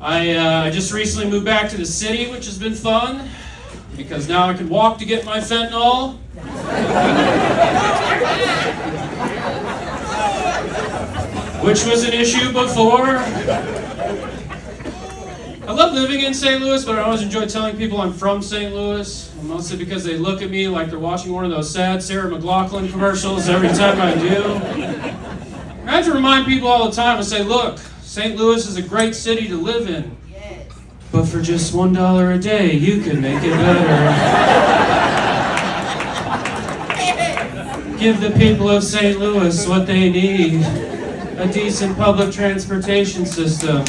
I just recently moved back to the city, which has been fun, because now I can walk to get my fentanyl. Which was an issue before. I love living in St. Louis, but I always enjoy telling people I'm from St. Louis, mostly because they look at me like they're watching one of those sad Sarah McLachlan commercials every time I do. I have to remind people all the time and say, look, St. Louis is a great city to live in, but for just $1 a day, you can make it better. Give the people of St. Louis what they need. A decent public transportation system,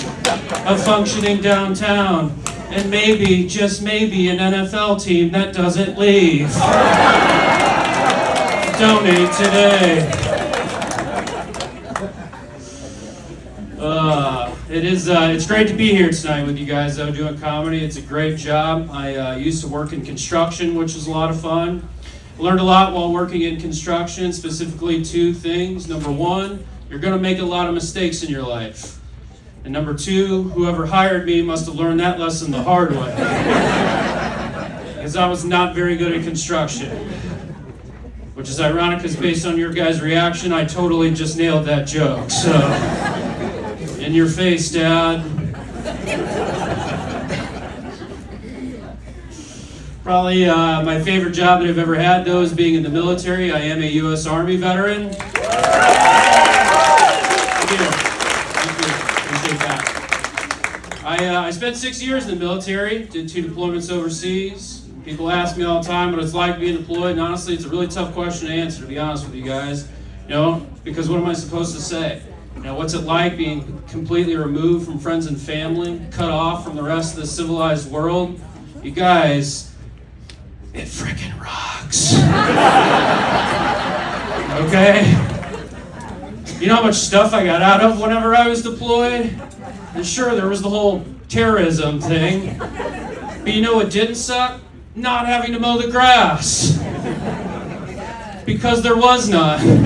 a functioning downtown, and maybe, just maybe, an NFL team that doesn't leave. Donate today. It's great to be here tonight with you guys, though, doing comedy. It's a great job. I used to work in construction, which was a lot of fun. I learned a lot while working in construction, specifically two things. Number one, you're going to make a lot of mistakes in your life. And number two, whoever hired me must have learned that lesson the hard way. Because I was not very good at construction. Which is ironic because based on your guys' reaction, I totally just nailed that joke. So, in your face, Dad. Probably my favorite job that I've ever had, though, is being in the military. I am a U.S. Army veteran. I spent 6 years in the military, did 2 deployments overseas. People ask me all the time what it's like being deployed, and honestly, it's a really tough question to answer, to be honest with you guys. Because what am I supposed to say? What's it like being completely removed from friends and family, cut off from the rest of the civilized world? You guys, it frickin' rocks. Okay? You know how much stuff I got out of whenever I was deployed? And sure, there was the whole terrorism thing. But you know what didn't suck? Not having to mow the grass. Because there was none.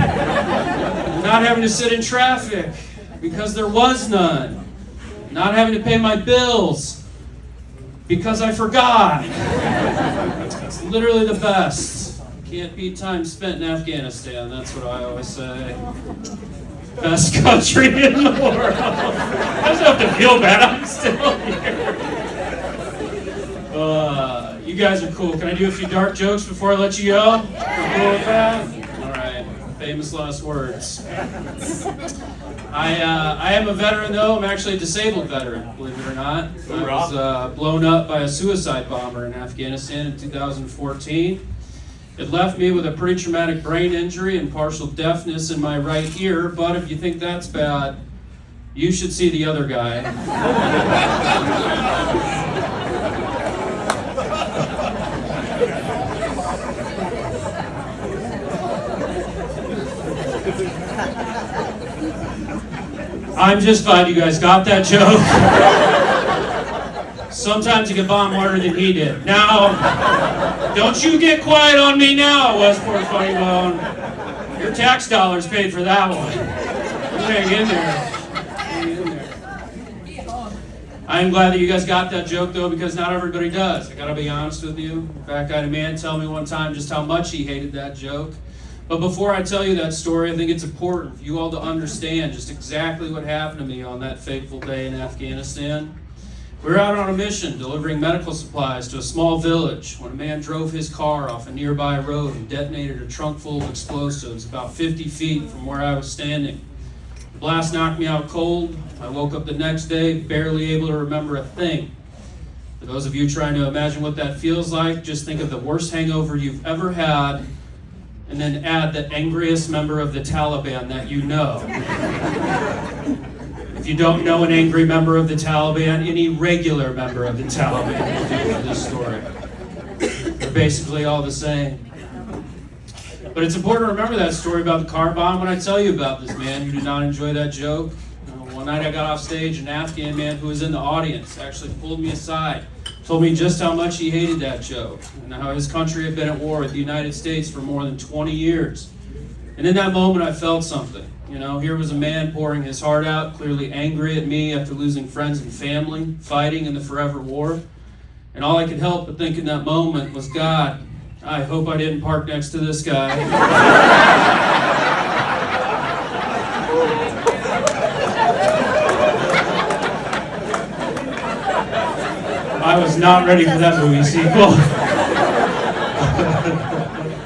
Not having to sit in traffic. Because there was none. Not having to pay my bills. Because I forgot. It's literally the best. Can't beat time spent in Afghanistan, that's what I always say. Best country in the world. I don't have to feel bad, I'm still here. You guys are cool. Can I do a few dark jokes before I let you go? You're cool with that? Alright, famous last words. I am a veteran, though. I'm actually a disabled veteran, believe it or not. I was blown up by a suicide bomber in Afghanistan in 2014. It left me with a pretty traumatic brain injury and partial deafness in my right ear, but if you think that's bad, you should see the other guy. I'm just glad you guys got that joke. Sometimes you get bombed harder than he did. Now, don't you get quiet on me now, Westport Funny Bone. Your tax dollars paid for that one. Hang in there. Hang in there. I am glad that you guys got that joke, though, because not everybody does. I gotta be honest with you. In fact, I had a man tell me one time just how much he hated that joke. But before I tell you that story, I think it's important for you all to understand just exactly what happened to me on that fateful day in Afghanistan. We were out on a mission delivering medical supplies to a small village when a man drove his car off a nearby road and detonated a trunk full of explosives about 50 feet from where I was standing. The blast knocked me out cold. I woke up the next day barely able to remember a thing. For those of you trying to imagine what that feels like, just think of the worst hangover you've ever had and then add the angriest member of the Taliban that you know. If you don't know an angry member of the Taliban, any regular member of the Taliban will do for this story. They're basically all the same. But it's important to remember that story about the car bomb when I tell you about this man who did not enjoy that joke. One night I got off stage, an Afghan man who was in the audience actually pulled me aside, told me just how much he hated that joke, and how his country had been at war with the United States for more than 20 years. And in that moment I felt something. You know, here was a man pouring his heart out, clearly angry at me after losing friends and family, fighting in the forever war. And all I could help but think in that moment was, God, I hope I didn't park next to this guy. I was not ready for that movie sequel.